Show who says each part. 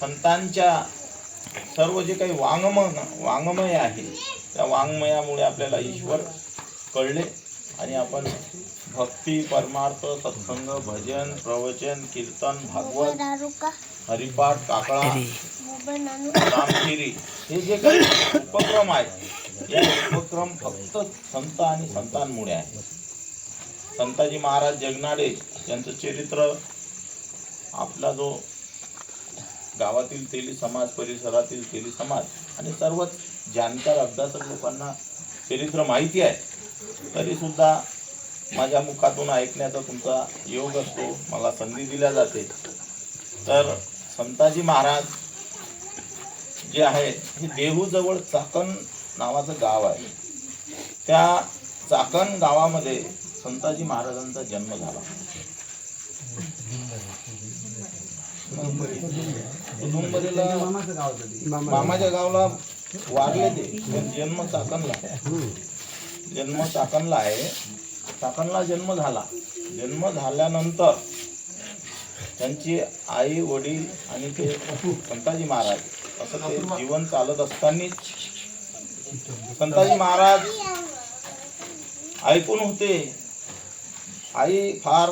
Speaker 1: संतांच्या सर्व जे काही वाङ्मय आहे त्या वाङ्मयामुळे आपल्याला ईश्वर कळले आणि आपण भक्ती, परमार्थ, सत्संग, भजन, प्रवचन, कीर्तन, भागवत, हरिपाठ, काकळा, रामखिरी हे जे काही उपक्रम आहेत हे उपक्रम फक्त संत आणि संतांमुळे आहे. संताजी महाराज जगनाडे यांचं चरित्र आपला जो गावातील तेली समाज, परिसरातील तेली समाज आणि सर्वच जाणकार अभ्यासक लोकांना चरित्र माहिती आहे, तरी सुद्धा माझ्या मुखातून ऐकण्याचा तुमचा योग असतो, मला संधी दिल्या जाते. तर संताजी महाराज जे आहे हे देहूजवळ चाकण नावाचं गाव आहे. त्या चाकण गावामध्ये संताजी महाराजांचा जन्म झाला. उदुंबरीला मामाच्या गावला वारले ते, पण जन्म चाकणला आहे. चाकणला जन्म झाला. जन्म झाल्यानंतर त्यांची आई, वडील आणि ते संताजी महाराज असं ते जीवन चालत असतानाच संताजी महाराज ऐकून होते. आई फार